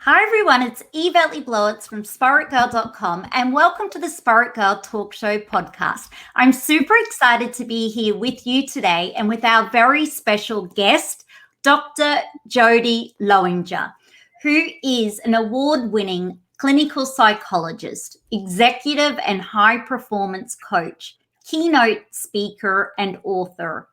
Hi everyone, it's Yvette Blowitz from SpiritGirl.com and welcome to the Spirit Girl Talk Show podcast. I'm super excited to be here with you today and with our very special guest, Dr. Jodie Lowinger, who is an award-winning clinical psychologist, executive and high-performance coach, keynote speaker and author.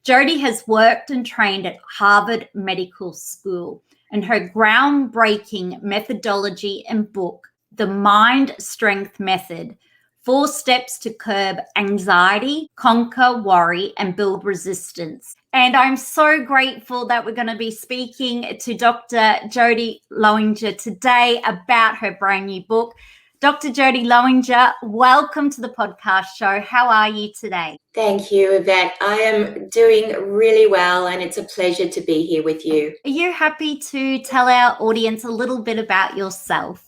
Jodie has worked and trained at Harvard Medical School, and her groundbreaking methodology and book, The Mind Strength Method, 4 Steps to Curb Anxiety, Conquer Worry, and Build Resistance. And I'm so grateful that we're going to be speaking to Dr. Jodie Lowinger today about her brand new book. Dr. Jodie Lowinger, welcome to the podcast show. How are you today? Thank you, Yvette. I am doing really well, and it's a pleasure to be here with you. Are you happy to tell our audience a little bit about yourself?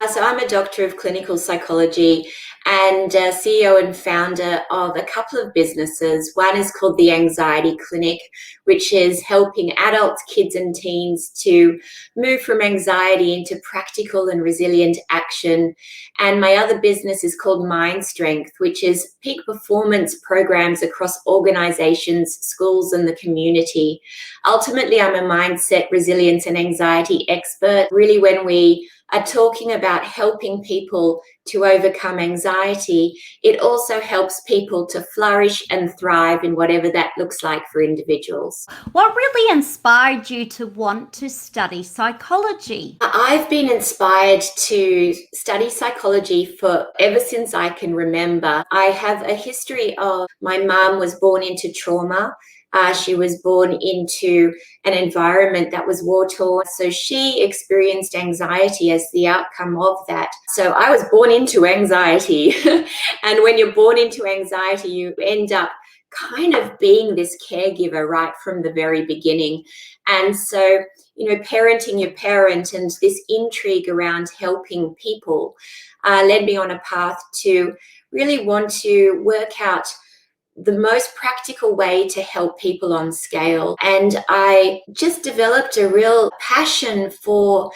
So I'm a doctor of clinical psychology and CEO and founder of a couple of businesses. One is called the Anxiety Clinic, which is helping adults, kids and teens to move from anxiety into practical and resilient action. And my other business is called Mind Strength, which is peak performance programs across organizations, schools and the community. Ultimately, I'm a mindset, resilience and anxiety expert. Really, when we are talking about helping people to overcome anxiety, it also helps people to flourish and thrive in whatever that looks like for individuals. What really inspired you to want to study psychology? I've been inspired to study psychology for ever since I can remember. I have a history of my mum was born into trauma. She was born into an environment that was war-torn, so she experienced anxiety as the outcome of that. So I was born into anxiety, and when you're born into anxiety, you end up kind of being this caregiver right from the very beginning. And so, parenting your parent and this intrigue around helping people led me on a path to really want to work out the most practical way to help people on scale. And I just developed a real passion for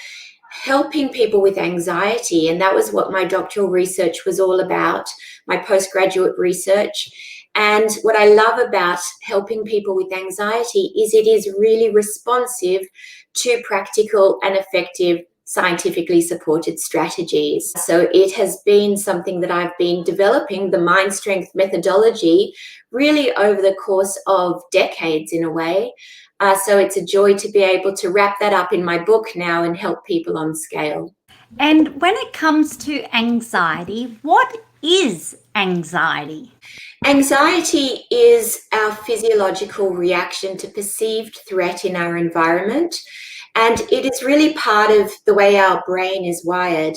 helping people with anxiety. And that was what my doctoral research was all about, my postgraduate research. And what I love about helping people with anxiety is it is really responsive to practical and effective scientifically supported strategies. So it has been something that I've been developing, the Mind Strength methodology, really over the course of decades in a way. So it's a joy to be able to wrap that up in my book now and help people on scale. And when it comes to anxiety, what is anxiety? Anxiety is our physiological reaction to perceived threat in our environment. And it is really part of the way our brain is wired.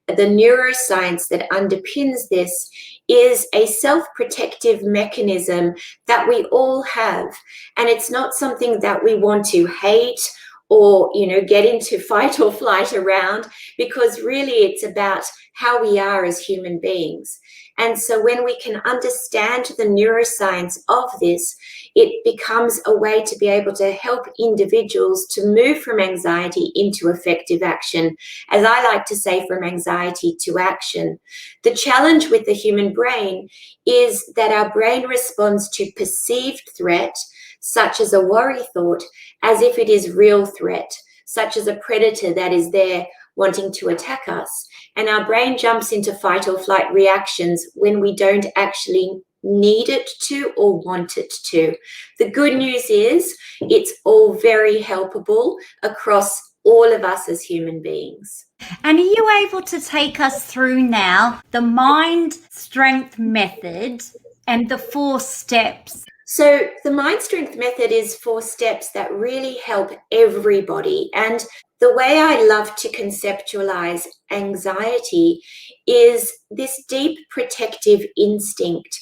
The neuroscience that underpins this is a self-protective mechanism that we all have. And it's not something that we want to hate or, get into fight or flight around, because really it's about how we are as human beings. And so when we can understand the neuroscience of this, it becomes a way to be able to help individuals to move from anxiety into effective action. As I like to say, from anxiety to action. The challenge with the human brain is that our brain responds to perceived threat, such as a worry thought, as if it is real threat, such as a predator that is there wanting to attack us. And our brain jumps into fight or flight reactions when we don't actually need it to or want it to. The good news is it's all very helpable across all of us as human beings. And are you able to take us through now the Mind Strength method and the 4 steps? So the Mind Strength method is 4 steps that really help everybody. And the way I love to conceptualize anxiety is this deep protective instinct.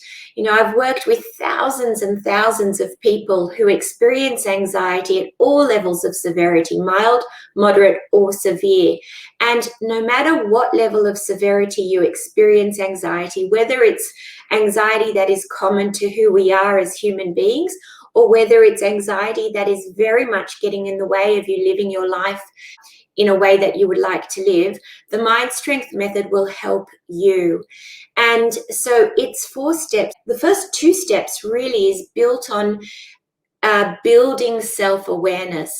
I've worked with thousands and thousands of people who experience anxiety at all levels of severity, mild, moderate, or severe. And no matter what level of severity you experience anxiety, whether it's anxiety that is common to who we are as human beings, or whether it's anxiety that is very much getting in the way of you living your life in a way that you would like to live, the Mind Strength method will help you. And so it's 4 steps. The first 2 steps really is built on building self-awareness.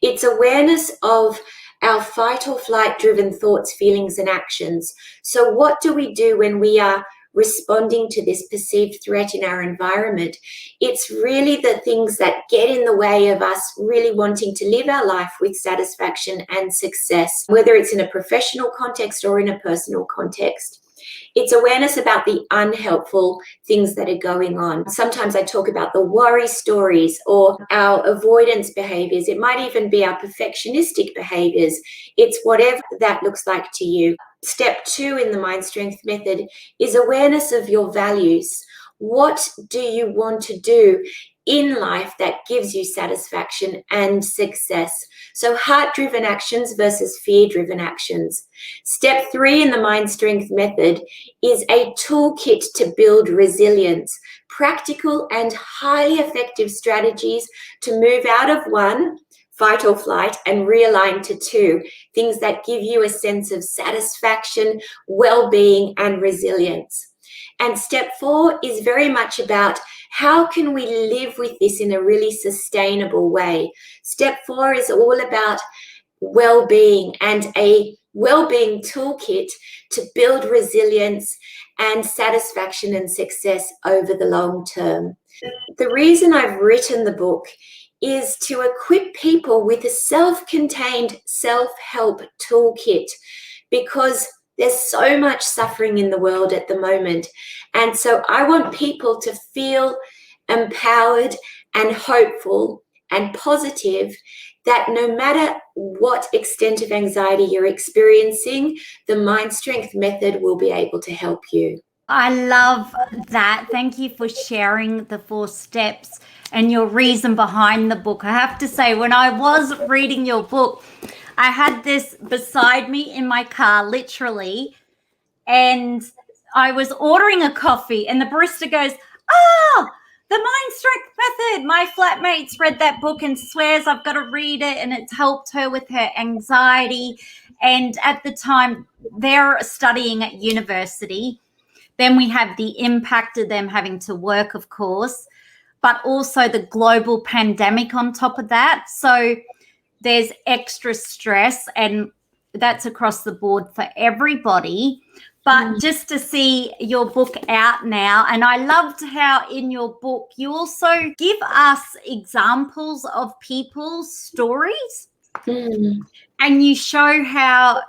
It's awareness of our fight or flight driven thoughts, feelings, and actions. So what do we do when we are responding to this perceived threat in our environment? It's really the things that get in the way of us really wanting to live our life with satisfaction and success, whether it's in a professional context or in a personal context. It's awareness about the unhelpful things that are going on. Sometimes I talk about the worry stories or our avoidance behaviors. It might even be our perfectionistic behaviors. It's whatever that looks like to you. Step 2 in the Mind Strength method is awareness of your values. What do you want to do in life that gives you satisfaction and success? So heart-driven actions versus fear-driven actions. Step 3 in the Mind Strength method is a toolkit to build resilience, practical and highly effective strategies to move out of 1, fight or flight, and realign to 2, things that give you a sense of satisfaction, well-being, and resilience. And step 4 is very much about how can we live with this in a really sustainable way. Step 4 is all about well-being and a well-being toolkit to build resilience and satisfaction and success over the long term. The reason I've written the book is to equip people with a self-contained self-help toolkit, because there's so much suffering in the world at the moment. And so I want people to feel empowered and hopeful and positive that no matter what extent of anxiety you're experiencing, the Mind Strength method will be able to help you. I love that. Thank you for sharing the 4 steps and your reason behind the book. I have to say, when I was reading your book, I had this beside me in my car, literally, and I was ordering a coffee and the barista goes, the Mind Strength method. My flatmate's read that book and swears I've got to read it, and it's helped her with her anxiety. And at the time, they're studying at university. Then we have the impact of them having to work, of course, but also the global pandemic on top of that. So there's extra stress, and that's across the board for everybody. But just to see your book out now, and I loved how in your book you also give us examples of people's stories, and you show how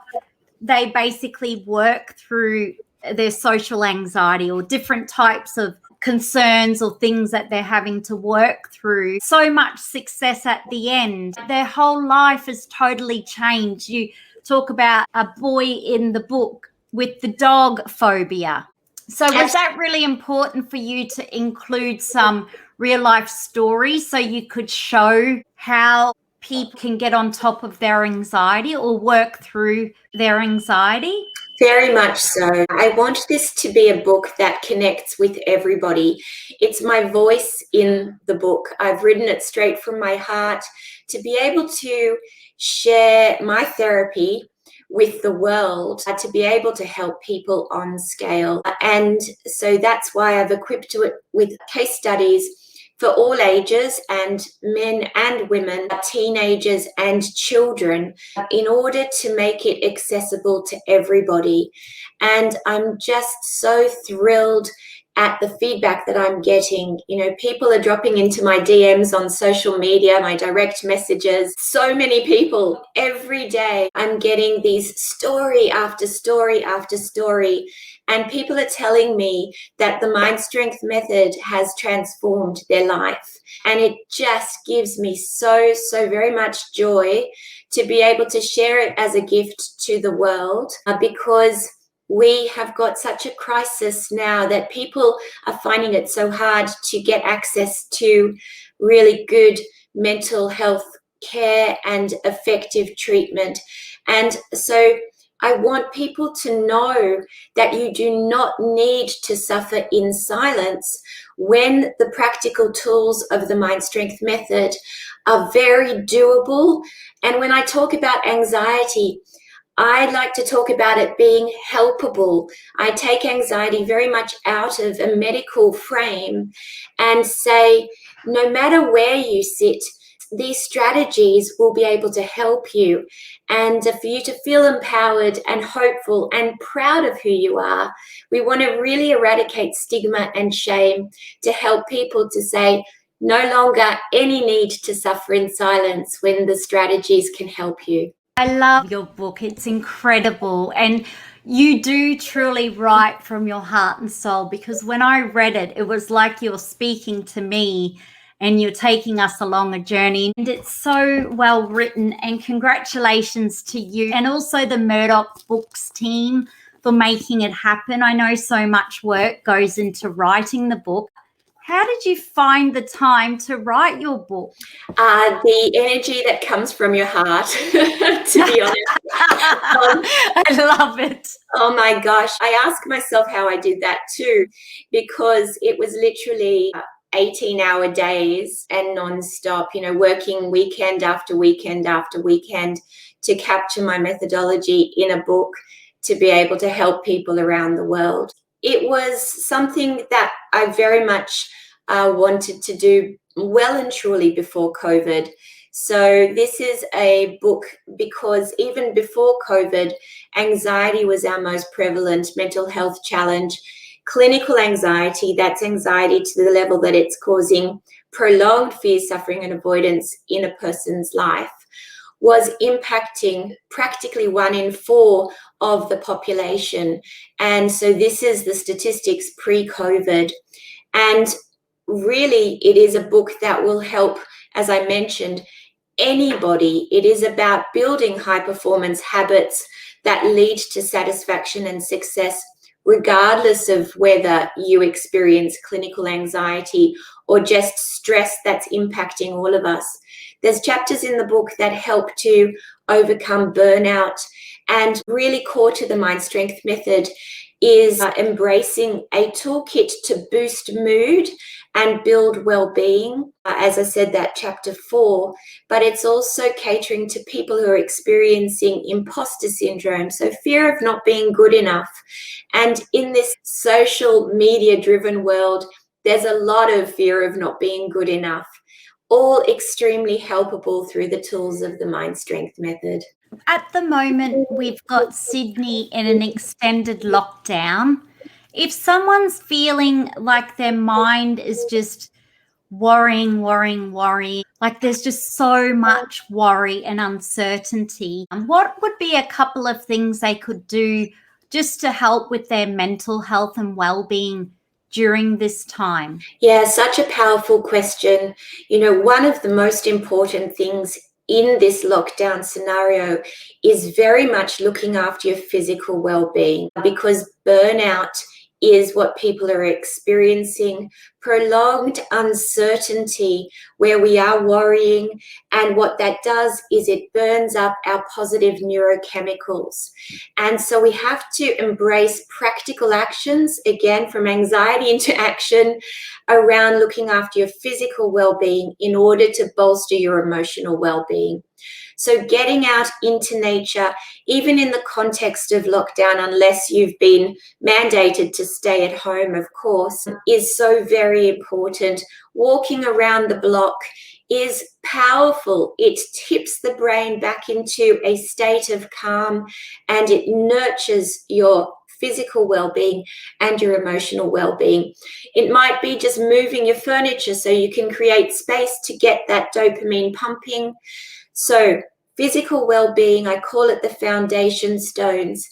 they basically work through their social anxiety or different types of concerns or things that they're having to work through. So much success at the end. Their whole life has totally changed. You talk about a boy in the book with the dog phobia. So was that really important for you to include some real life stories so you could show how people can get on top of their anxiety or work through their anxiety? Very much so. I want this to be a book that connects with everybody. It's my voice in the book. I've written it straight from my heart to be able to share my therapy with the world, to be able to help people on scale. And so that's why I've equipped it with case studies for all ages, and men and women, teenagers and children, in order to make it accessible to everybody. And I'm just so thrilled at the feedback that I'm getting. You know, people are dropping into my DMs on social media, my direct messages. So many people every day. I'm getting these story after story after story. And people are telling me that the Mind Strength method has transformed their life. And it just gives me so very much joy to be able to share it as a gift to the world, because we have got such a crisis now that people are finding it so hard to get access to really good mental health care and effective treatment. And so I want people to know that you do not need to suffer in silence when the practical tools of the Mind Strength method are very doable. And when I talk about anxiety, I like to talk about it being helpable. I take anxiety very much out of a medical frame and say, no matter where you sit, these strategies will be able to help you. And for you to feel empowered and hopeful and proud of who you are, we want to really eradicate stigma and shame to help people to say, no longer any need to suffer in silence when the strategies can help you. I love your book. It's incredible. And you do truly write from your heart and soul, because when I read it, it was like you're speaking to me and you're taking us along a journey. And it's so well written. And congratulations to you and also the Murdoch Books team for making it happen. I know so much work goes into writing the book. How did you find the time to write your book? The energy that comes from your heart, to be honest. I love it. Oh my gosh. I ask myself how I did that too, because it was literally 18-hour days and nonstop, working weekend after weekend after weekend to capture my methodology in a book to be able to help people around the world. It was something that I very much wanted to do well and truly before COVID. So this is a book because even before COVID, anxiety was our most prevalent mental health challenge. Clinical anxiety, that's anxiety to the level that it's causing prolonged fear, suffering, and avoidance in a person's life, was impacting practically 1 in 4 of the population. And so this is the statistics pre-COVID. And really, it is a book that will help, as I mentioned, anybody. It is about building high performance habits that lead to satisfaction and success, regardless of whether you experience clinical anxiety or just stress that's impacting all of us. There's chapters in the book that help to overcome burnout, and really core to the Mind Strength method is embracing a toolkit to boost mood and build well-being. As I said, that chapter 4, but it's also catering to people who are experiencing impostor syndrome, so fear of not being good enough. And in this social media-driven world, there's a lot of fear of not being good enough, all extremely helpable through the tools of the Mind Strength method. At the moment, we've got Sydney in an extended lockdown. If someone's feeling like their mind is just worrying, like there's just so much worry and uncertainty, what would be a couple of things they could do just to help with their mental health and well-being during this time? Yeah, such a powerful question. One of the most important things in this lockdown scenario is very much looking after your physical well-being, because burnout is what people are experiencing, prolonged uncertainty where we are worrying, and what that does is it burns up our positive neurochemicals. And so we have to embrace practical actions, again, from anxiety into action, around looking after your physical well-being in order to bolster your emotional well-being. So getting out into nature, even in the context of lockdown, unless you've been mandated to stay at home, of course, is so very important. Walking around the block is powerful. It tips the brain back into a state of calm, and it nurtures your physical well-being and your emotional well-being. It might be just moving your furniture so you can create space to get that dopamine pumping. So physical well-being, I call it the foundation stones,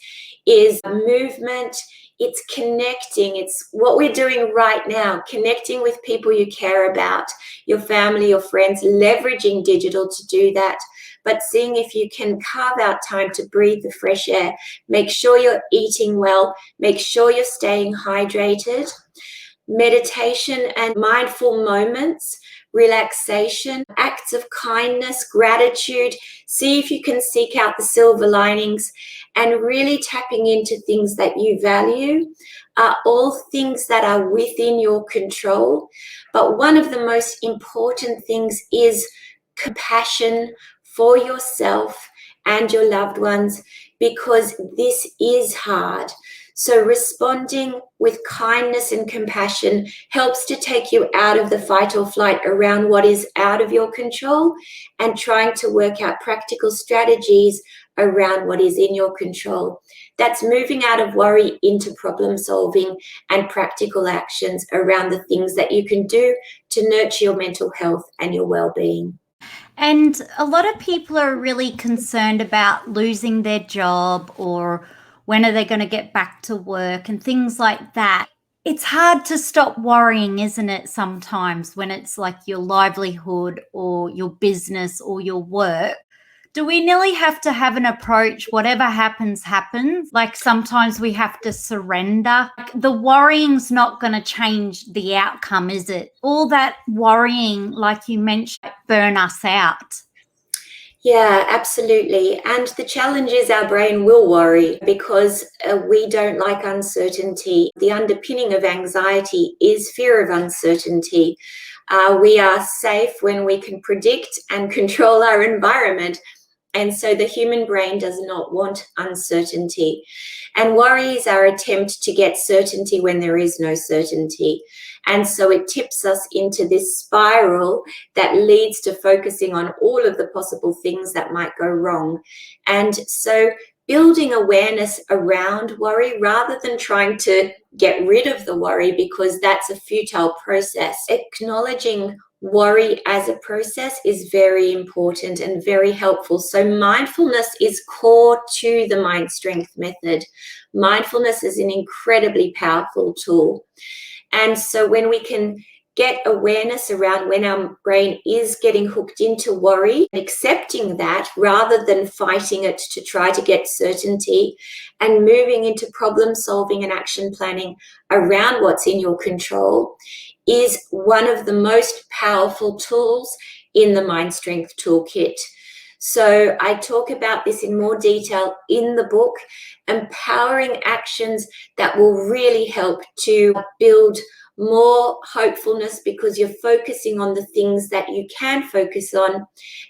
is movement, it's connecting, it's what we're doing right now, connecting with people you care about, your family, your friends, leveraging digital to do that, but seeing if you can carve out time to breathe the fresh air. Make sure you're eating well, make sure you're staying hydrated. Meditation and mindful moments relaxation, acts of kindness, gratitude. See if you can seek out the silver linings, and really tapping into things that you value are all things that are within your control. But one of the most important things is compassion for yourself and your loved ones, because this is hard. So responding with kindness and compassion helps to take you out of the fight or flight around what is out of your control, and trying to work out practical strategies around what is in your control. That's moving out of worry into problem solving and practical actions around the things that you can do to nurture your mental health and your well-being. And a lot of people are really concerned about losing their job, or when are they going to get back to work and things like that. It's hard to stop worrying, isn't it, sometimes, when it's like your livelihood or your business or your work. Do we nearly have to have an approach, whatever happens, happens? Like sometimes we have to surrender. The worrying's not going to change the outcome, is it? All that worrying, like you mentioned, burn us out. Yeah, absolutely. And the challenge is our brain will worry because we don't like uncertainty. The underpinning of anxiety is fear of uncertainty. We are safe when we can predict and control our environment. And so the human brain does not want uncertainty. And worry is our attempt to get certainty when there is no certainty. And so it tips us into this spiral that leads to focusing on all of the possible things that might go wrong. And so building awareness around worry rather than trying to get rid of the worry, because that's a futile process. Acknowledging worry as a process is very important and very helpful. So mindfulness is core to the Mind Strength method. Mindfulness is an incredibly powerful tool. And so when we can get awareness around when our brain is getting hooked into worry, accepting that rather than fighting it to try to get certainty, and moving into problem solving and action planning around what's in your control, is one of the most powerful tools in the Mind Strength Toolkit. So I talk about this in more detail in the book, empowering actions that will really help to build more hopefulness, because you're focusing on the things that you can focus on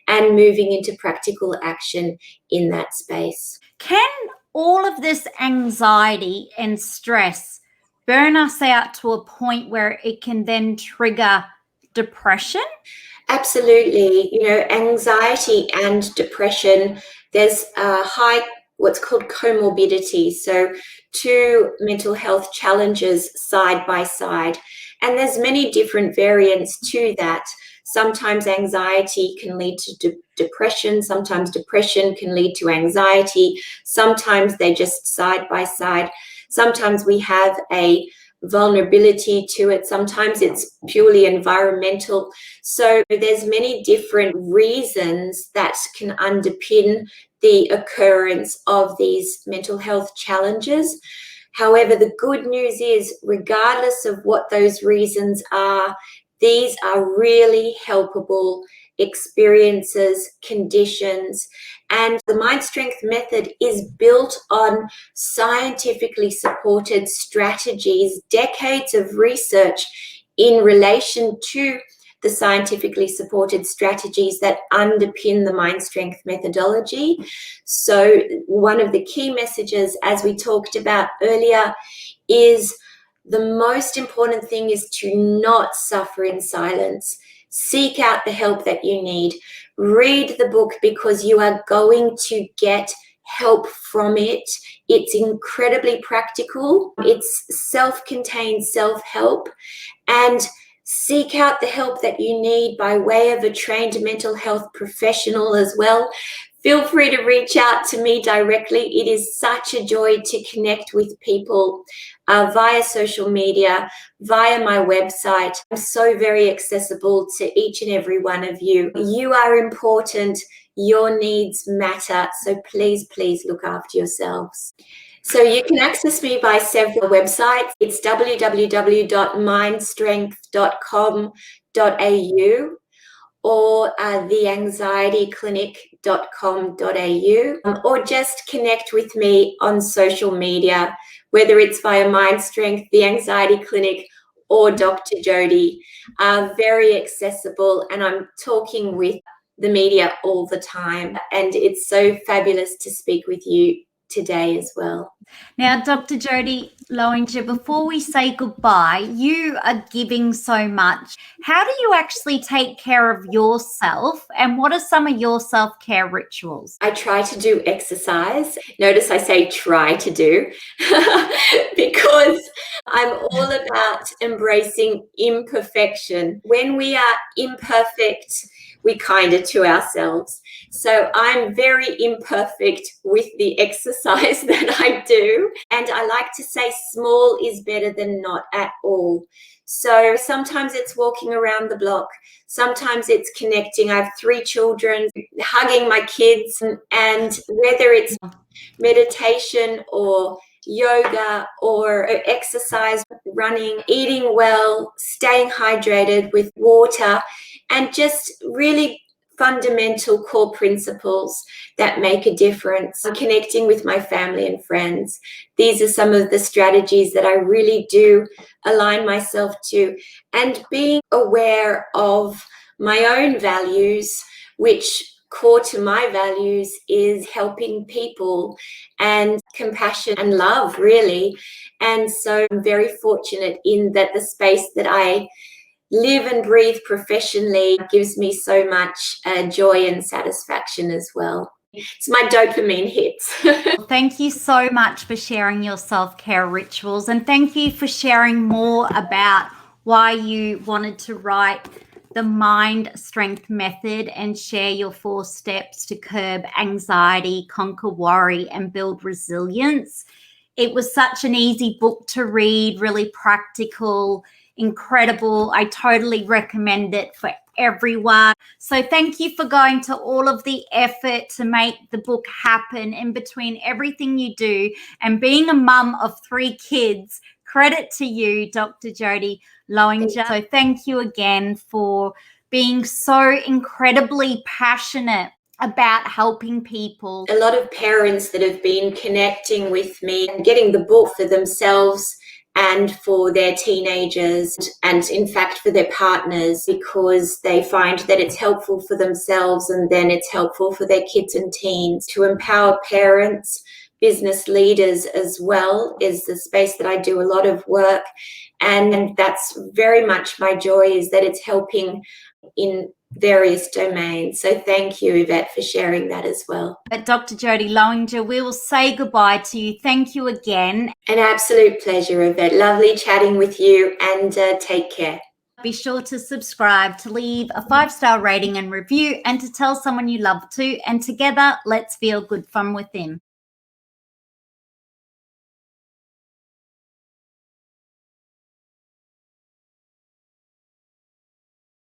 and moving into practical action in that space. Can all of this anxiety and stress burn us out to a point where it can then trigger depression? Absolutely. You know, anxiety and depression, there's a high what's called comorbidity. So two mental health challenges side by side. And there's many different variants to that. Sometimes anxiety can lead to depression. Sometimes depression can lead to anxiety. Sometimes they're just side by side. Sometimes we have a vulnerability to it. Sometimes it's purely environmental. So there's many different reasons that can underpin the occurrence of these mental health challenges. However, the good news is, regardless of what those reasons are, these are really helpable experiences, conditions, and the Mind Strength method is built on scientifically supported strategies, decades of research in relation to the scientifically supported strategies that underpin the Mind Strength methodology. So one of the key messages, as we talked about earlier, is the most important thing is to not suffer in silence. Seek out the help that you need. Read the book, because you are going to get help from it. It's incredibly practical. It's self-contained self-help, and seek out the help that you need by way of a trained mental health professional as well. Feel free to reach out to me directly. It is such a joy to connect with people via social media, via my website. I'm so very accessible to each and every one of you. You are important. Your needs matter. So please, please look after yourselves. So you can access me by several websites. It's www.mindstrength.com.au. or theanxietyclinic.com.au, or just connect with me on social media, whether it's via Mind Strength, the Anxiety Clinic, or Dr. Jodie. Very accessible, and I'm talking with the media all the time, and it's so fabulous to speak with you today as well. Now, Dr. Jodie Lowinger, before we say goodbye, you are giving so much. How do you actually take care of yourself, and what are some of your self-care rituals? I try to do exercise. Notice I say try to do because I'm all about embracing imperfection. When we are imperfect, we kinder to ourselves. So I'm very imperfect with the exercise that I do. And I like to say small is better than not at all. So sometimes it's walking around the block. Sometimes it's connecting. I have 3 children, hugging my kids. And whether it's meditation or yoga or exercise, running, eating well, staying hydrated with water, and just really fundamental core principles that make a difference. Connecting with my family and friends. These are some of the strategies that I really do align myself to, and being aware of my own values, which core to my values is helping people and compassion and love, really. And so I'm very fortunate in that the space that I live and breathe professionally gives me so much joy and satisfaction as well. It's my dopamine hits. Thank you so much for sharing your self-care rituals, and thank you for sharing more about why you wanted to write the Mind Strength Method and share your 4 steps to curb anxiety, conquer worry, and build resilience. It was such an easy book to read, really practical, incredible. I totally recommend it for everyone. So thank you for going to all of the effort to make the book happen in between everything you do, and being a mum of 3 kids. Credit to you, Dr. Jodie Lowinger. So thank you again for being so incredibly passionate about helping people. A lot of parents that have been connecting with me and getting the book for themselves and for their teenagers, and in fact for their partners, because they find that it's helpful for themselves and then it's helpful for their kids and teens. To empower parents, business leaders as well is the space that I do a lot of work, and that's very much my joy, is that it's helping in various domains. So thank you, Yvette, for sharing that as well. But Dr. Jodie Lowinger, we will say goodbye to you. Thank you again. An absolute pleasure, Yvette. Lovely chatting with you, and take care. Be sure to subscribe, to leave a 5-star rating and review, and to tell someone you love to. And together, let's feel good from within.